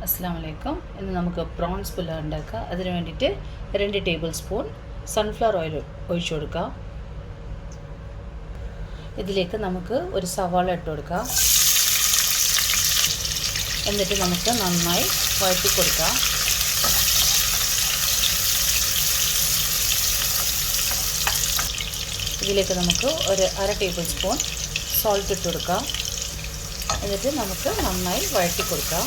അസ്സലാമു അലൈക്കും. ഇന്ന് നമുക്ക് പ്രോൺസ് പുലാവ് ഉണ്ടാക്കാം. അതിന് വേണ്ടിയിട്ട് 2 ടേബിൾ സ്പൂൺ സൺഫ്ലവർ ഓയിൽ ഒഴിച്ചു കൊടുക്കാം. ഇതിലേക്ക് നമുക്ക് ഒരു സവാള ഇട്ട് കൊടുക്കാം. എന്നിട്ട് നമുക്ക് നന്നായി വഴറ്റി കൊടുക്കാം. ഇതിലേക്ക് നമുക്ക് ഒരു 1/2 ടേബിൾ സ്പൂൺ സോൾട്ട് ഇട്ട് കൊടുക്കാം. എന്നിട്ട് നമുക്ക് നന്നായി വഴറ്റി കൊടുക്കാം.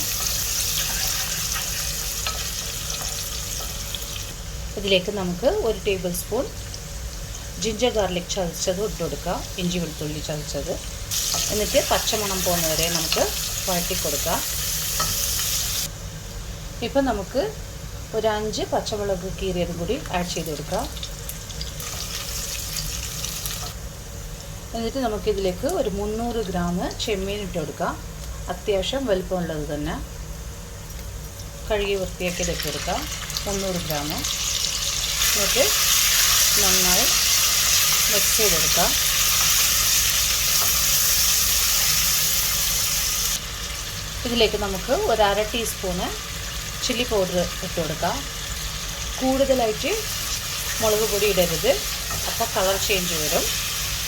ഇതിലേക്ക് നമുക്ക് 1 ടേബിൾ സ്പൂൺ ജിഞ്ചർ ഗാർലിക് ചതച്ചത് ഇട്ട് കൊടുക്കാം. ഇഞ്ചി വെളുത്തുള്ളി ചതച്ചത്. എന്നിട്ട് പച്ചമണം പോകുന്നവരെ നമുക്ക് വഴറ്റി കൊടുക്കാം. ഇപ്പം നമുക്ക് ഒരു 5 പച്ചമുളക് കീറിയതും കൂടി ആഡ് ചെയ്ത് കൊടുക്കാം. എന്നിട്ട് നമുക്കിതിലേക്ക് ഒരു 300 ഗ്രാം ചെമ്മീൻ ഇട്ട് കൊടുക്കാം. അത്യാവശ്യം വലുപ്പമുള്ളത് തന്നെ കഴുകി വൃത്തിയാക്കിയത് ഇട്ട് കൊടുക്കാം. 300 ഗ്രാം. എന്നിട്ട് നന്നായി മിക്സ് ചെയ്തെടുക്കാം. ഇതിലേക്ക് നമുക്ക് ഒരു 1/2 ടീസ്പൂണ് ചില്ലി പൗഡർ ഇട്ട് കൊടുക്കാം. കൂടുതലായിട്ട് മുളക് പൊടി ഇടരുത്, അപ്പോൾ കളർ ചേഞ്ച് വരും.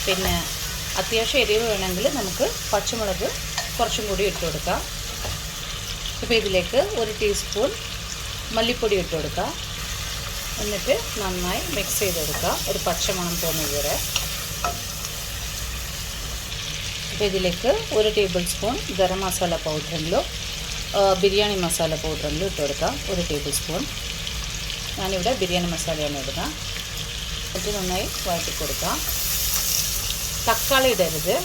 പിന്നെ അത്യാവശ്യം എരിവ് വേണമെങ്കിൽ നമുക്ക് പച്ചമുളക് കുറച്ചും കൂടി ഇട്ട് കൊടുക്കാം. ഇപ്പോൾ ഇതിലേക്ക് 1 ടീസ്പൂൺ മല്ലിപ്പൊടി ഇട്ട് കൊടുക്കാം. എന്നിട്ട് നന്നായി മിക്സ് ചെയ്തെടുക്കുക, ഒരു പച്ചമണം പോകുന്നത് വരെ. അപ്പോൾ ഇതിലേക്ക് 1 ടേബിൾ സ്പൂൺ ഗരം മസാല പൗഡറെങ്കിലും ബിരിയാണി മസാല പൗഡറെങ്കിലും ഇട്ട് കൊടുക്കാം. 1 ടേബിൾ സ്പൂൺ. ഞാനിവിടെ ബിരിയാണി മസാലയാണ് ഇടുക. എന്നിട്ട് നന്നായി വഴറ്റി കൊടുക്കാം. തക്കാളി ഇടരുത്.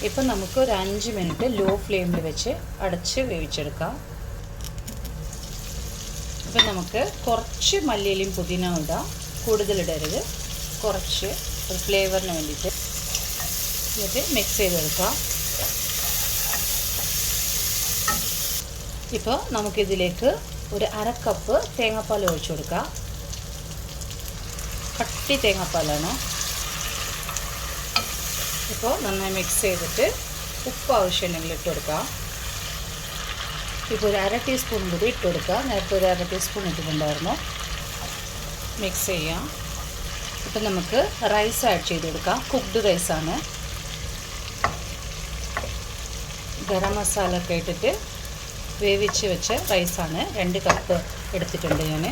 ഇപ്പം നമുക്ക് ഒരു 5 മിനിറ്റ് ലോ ഫ്ലെയിമിൽ വെച്ച് അടച്ച് വേവിച്ചെടുക്കാം. ഇപ്പം നമുക്ക് കുറച്ച് മല്ലിയിലയും പുതിന ഇടാം, കൂടുതലിടരുത്, കുറച്ച് ഒരു ഫ്ലേവറിന് വേണ്ടിയിട്ട്. എന്നിട്ട് മിക്സ് ചെയ്തെടുക്കാം. ഇപ്പോൾ നമുക്കിതിലേക്ക് ഒരു 1/2 കപ്പ് തേങ്ങാപ്പാൽ ഒഴിച്ചു കൊടുക്കാം. കട്ടി തേങ്ങാപ്പാലാണ്. ഇപ്പോൾ നന്നായി മിക്സ് ചെയ്തിട്ട് ഉപ്പ് ആവശ്യമുണ്ടെങ്കിൽ ഇട്ട് കൊടുക്കാം. ഇപ്പോൾ ഒരു 1/2 ടീസ്പൂൺ കൂടി ഇട്ട് കൊടുക്കുക. നേരത്തെ ഒരു 1/2 ടീസ്പൂൺ ഇട്ടിട്ടുണ്ടായിരുന്നു. മിക്സ് ചെയ്യാം. ഇപ്പം നമുക്ക് റൈസ് ആഡ് ചെയ്ത് കൊടുക്കാം. കുക്ക്ഡ് റൈസാണ്. ഗരം മസാല ഒക്കെ ഇട്ടിട്ട് വേവിച്ച് വെച്ച റൈസാണ്. 2 കപ്പ് എടുത്തിട്ടുണ്ട് ഞാൻ.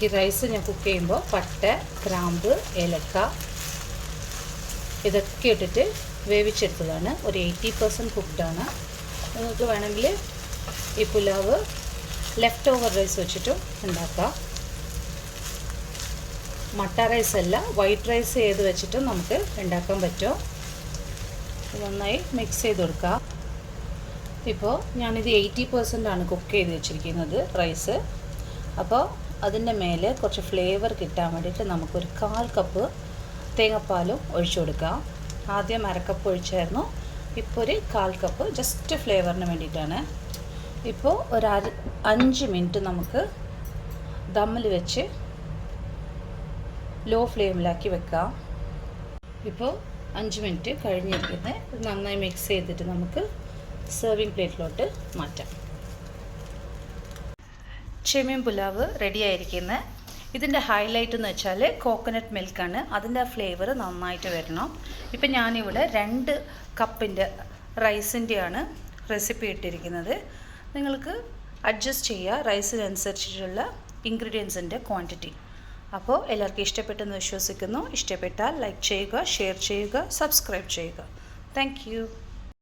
ഈ റൈസ് ഞാൻ കുക്ക് ചെയ്യുമ്പോൾ പട്ട, ഗ്രാമ്പ്, ഏലക്ക ഇതൊക്കെ ഇട്ടിട്ട് വേവിച്ചെടുത്തതാണ്. ഒരു 80% കുക്ക്ഡാണ്. നിങ്ങൾക്ക് വേണമെങ്കിൽ ഈ പുലാവ് ലെഫ്റ്റ് ഓവർ റൈസ് വെച്ചിട്ടും ഉണ്ടാക്കാം. മട്ട റൈസ് അല്ല, വൈറ്റ് റൈസ് ചെയ്ത് വെച്ചിട്ടും നമുക്ക് ഉണ്ടാക്കാൻ പറ്റും. നന്നായി മിക്സ് ചെയ്ത് കൊടുക്കാം. ഇപ്പോൾ ഞാനിത് 80% ആണ് കുക്ക് ചെയ്ത് വെച്ചിരിക്കുന്നത് റൈസ്. അപ്പോൾ അതിൻ്റെ മേലെ കുറച്ച് ഫ്ലേവർ കിട്ടാൻ വേണ്ടിയിട്ട് നമുക്കൊരു 1/4 കപ്പ് തേങ്ങാപ്പാലും ഒഴിച്ചു കൊടുക്കാം. ആദ്യം 1/2 കപ്പ് ഒഴിച്ചായിരുന്നു. ഇപ്പോൾ ഒരു 1/4 കപ്പ് ജസ്റ്റ് ഫ്ലേവറിന് വേണ്ടിയിട്ടാണ്. ഇപ്പോൾ ഒരു 5 മിനിറ്റ് നമുക്ക് ദമ്മിൽ വെച്ച് ലോ ഫ്ലെയിമിലാക്കി വെക്കാം. ഇപ്പോൾ 5 മിനിറ്റ് കഴിഞ്ഞിരിക്കുന്നത്. നന്നായി മിക്സ് ചെയ്തിട്ട് നമുക്ക് സെർവിങ് പ്ലേറ്റിലോട്ട് മാറ്റാം. ചെമ്മീൻ പുലാവ് റെഡി ആയിരിക്കുന്നത്. ഇതിൻ്റെ ഹൈലൈറ്റ് എന്ന് വെച്ചാൽ കോക്കനട്ട് മിൽക്കാണ്. അതിൻ്റെ ഫ്ലേവർ നന്നായിട്ട് വരണം. ഇപ്പം ഞാനിവിടെ 2 കപ്പിൻ്റെ റൈസിൻ്റെയാണ് റെസിപ്പി ഇട്ടിരിക്കുന്നത്. നിങ്ങൾക്ക് അഡ്ജസ്റ്റ് ചെയ്യുക റൈസിനനുസരിച്ചിട്ടുള്ള ഇൻഗ്രീഡിയൻസിൻ്റെ ക്വാണ്ടിറ്റി. അപ്പോൾ എല്ലാവർക്കും ഇഷ്ടപ്പെട്ടെന്ന് വിശ്വസിക്കുന്നു. ഇഷ്ടപ്പെട്ടാൽ ലൈക്ക് ചെയ്യുക, ഷെയർ ചെയ്യുക, സബ്സ്ക്രൈബ് ചെയ്യുക. Thank you.